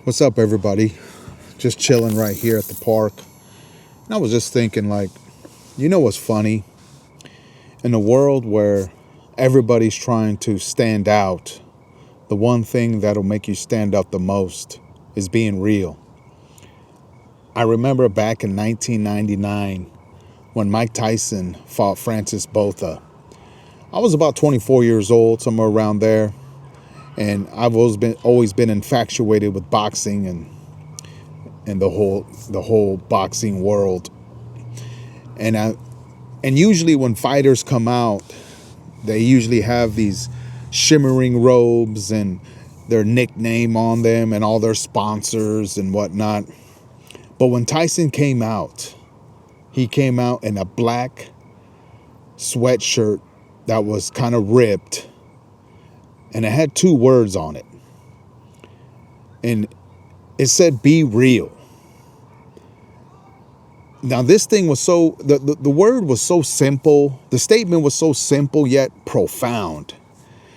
What's up, everybody? Just chilling right here at the park. And I was just thinking, what's funny? In a world where everybody's trying to stand out, the one thing that'll make you stand out the most is being real. I remember back in 1999 when Mike Tyson fought Francis Botha. I was about 24 years old, somewhere around there, and I've always been infatuated with boxing and the whole boxing world. And usually when fighters come out, they usually have these shimmering robes and their nickname on them and all their sponsors and whatnot. But when Tyson came out, he came out in a black sweatshirt that was kind of ripped, and it had two words on it. And it said, "Be real." Now, this thing was the word was so simple. The statement was so simple yet profound.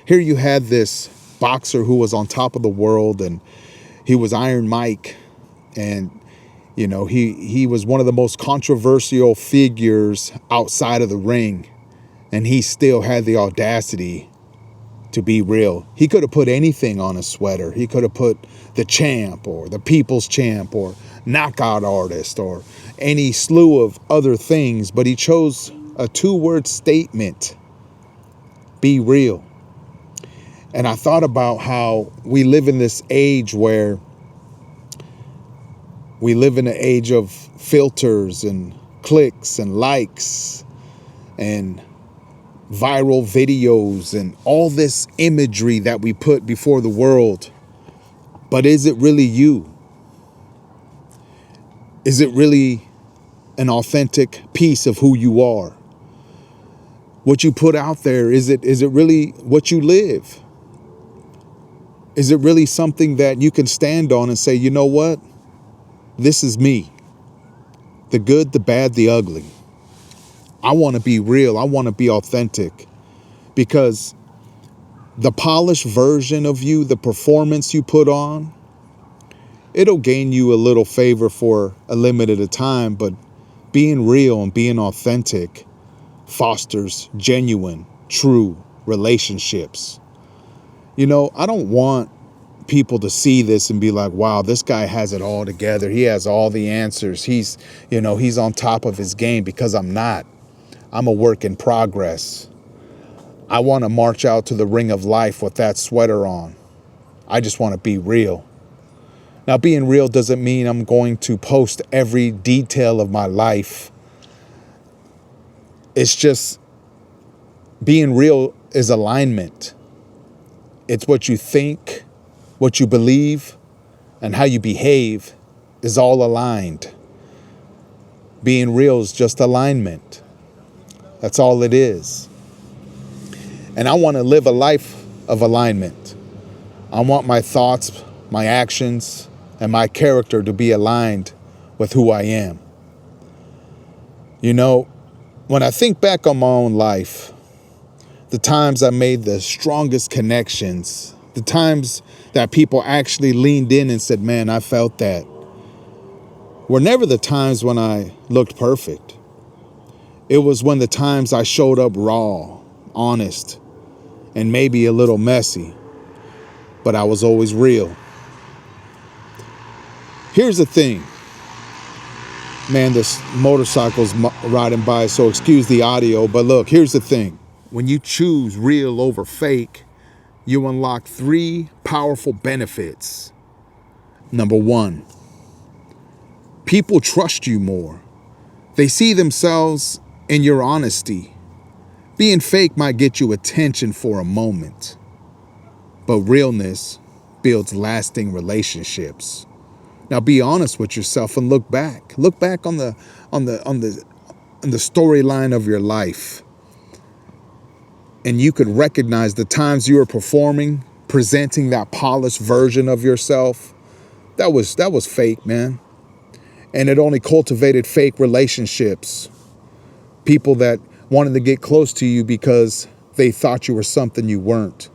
Here you had this boxer who was on top of the world, and he was Iron Mike. And, he was one of the most controversial figures outside of the ring. And he still had the audacity to be real. He could have put anything on his sweater. He could have put the champ or the people's champ or knockout artist or any slew of other things, but he chose a two-word statement: be real. And I thought about how we live in this age where we live in an age of filters and clicks and likes and viral videos and all this imagery that we put before the world. But is it really you? Is it really an authentic piece of who you are? What you put out there, is it really what you live? Is it really something that you can stand on and say, you know what? This is me. The good, the bad, the ugly. I want to be real. I want to be authentic, because the polished version of you, the performance you put on, it'll gain you a little favor for a limited time, but being real and being authentic fosters genuine, true relationships. I don't want people to see this and be like, wow, this guy has it all together. He has all the answers. He's on top of his game, because I'm not. I'm a work in progress. I want to march out to the ring of life with that sweater on. I just want to be real. Now, being real doesn't mean I'm going to post every detail of my life. It's just being real is alignment. It's what you think, what you believe, and how you behave is all aligned. Being real is just alignment. That's all it is. And I want to live a life of alignment. I want my thoughts, my actions, and my character to be aligned with who I am. When I think back on my own life, the times I made the strongest connections, the times that people actually leaned in and said, man, I felt that, were never the times when I looked perfect. It was when the times I showed up raw, honest, and maybe a little messy, but I was always real. Here's the thing. Man, this motorcycle's riding by, so excuse the audio, but look, here's the thing. When you choose real over fake, you unlock 3 powerful benefits. Number 1, people trust you more. They see themselves in your honesty. Being fake might get you attention for a moment, but realness builds lasting relationships. Now, be honest with yourself and look back. Look back on the storyline of your life, and you could recognize the times you were performing, presenting that polished version of yourself. That was fake, man. And it only cultivated fake relationships. People that wanted to get close to you because they thought you were something you weren't.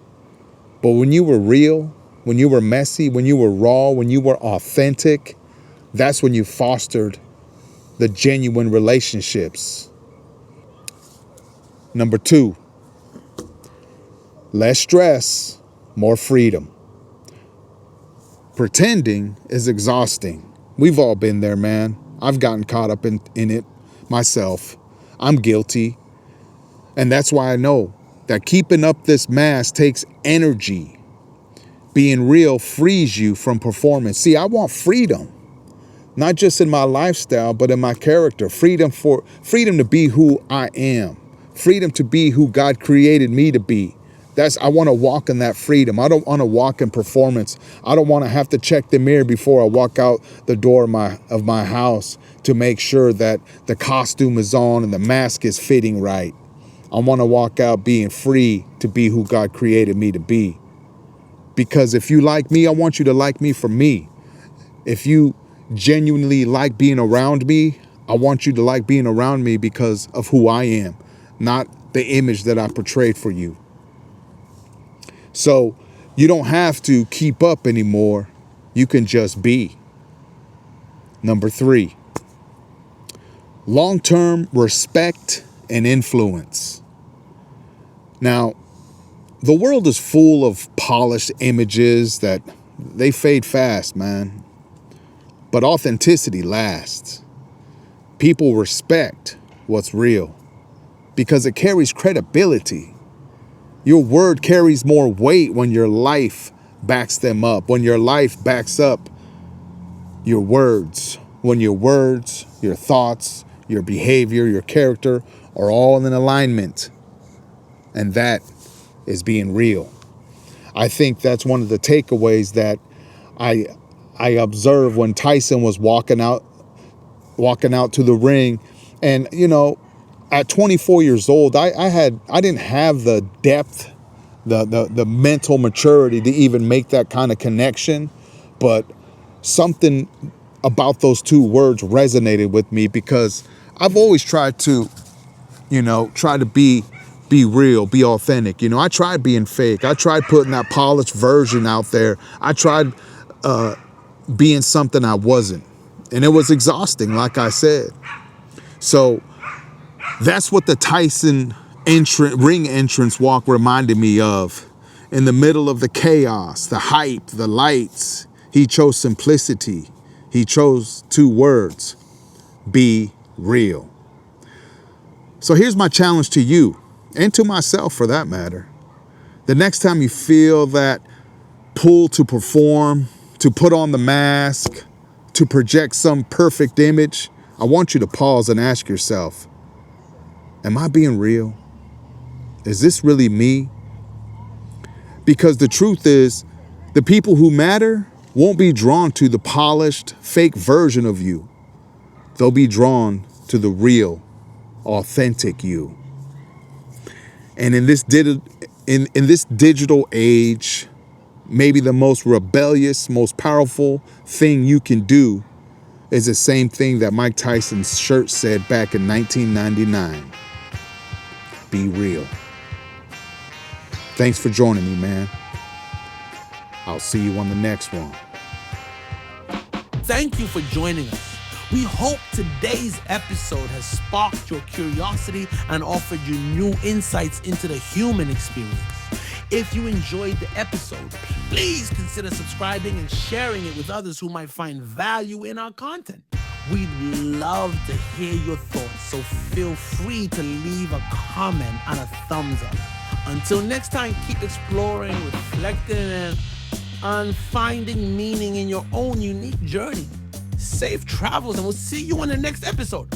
But when you were real, when you were messy, when you were raw, when you were authentic, that's when you fostered the genuine relationships. Number 2, less stress, more freedom. Pretending is exhausting. We've all been there, man. I've gotten caught up in it myself. I'm guilty. And that's why I know that keeping up this mask takes energy. Being real frees you from performance. See, I want freedom, not just in my lifestyle, but in my character. Freedom to be who I am. Freedom to be who God created me to be. I want to walk in that freedom. I don't want to walk in performance. I don't want to have to check the mirror before I walk out the door of my house to make sure that the costume is on and the mask is fitting right. I want to walk out being free to be who God created me to be. Because if you like me, I want you to like me for me. If you genuinely like being around me, I want you to like being around me because of who I am, not the image that I portrayed for you. So you don't have to keep up anymore. You can just be. Number 3, long-term respect and influence. Now, the world is full of polished images that they fade fast, man. But authenticity lasts. People respect what's real because it carries credibility. Your word carries more weight when your life backs them up, when your life backs up your words, when your words, your thoughts, your behavior, your character are all in alignment. And that is being real. I think that's one of the takeaways that I observed when Tyson was walking out to the ring. And, at 24 years old, I didn't have the depth, the mental maturity to even make that kind of connection. But something about those 2 words resonated with me because I've always tried to, be real, be authentic. I tried being fake. I tried putting that polished version out there. I tried being something I wasn't. And it was exhausting, like I said. So that's what the Tyson ring entrance walk reminded me of. In the middle of the chaos, the hype, the lights, he chose simplicity. He chose 2 words, be real. So here's my challenge to you, and to myself for that matter. The next time you feel that pull to perform, to put on the mask, to project some perfect image, I want you to pause and ask yourself, am I being real? Is this really me? Because the truth is, the people who matter won't be drawn to the polished, fake version of you. They'll be drawn to the real, authentic you. And in this digital age, maybe the most rebellious, most powerful thing you can do is the same thing that Mike Tyson's shirt said back in 1999. Be real. Thanks for joining me, man. I'll see you on the next one. Thank you for joining us. We hope today's episode has sparked your curiosity and offered you new insights into the human experience. If you enjoyed the episode, please consider subscribing and sharing it with others who might find value in our content. We'd love to hear your thoughts, so feel free to leave a comment and a thumbs up. Until next time, keep exploring, reflecting, and finding meaning in your own unique journey. Safe travels, and we'll see you on the next episode.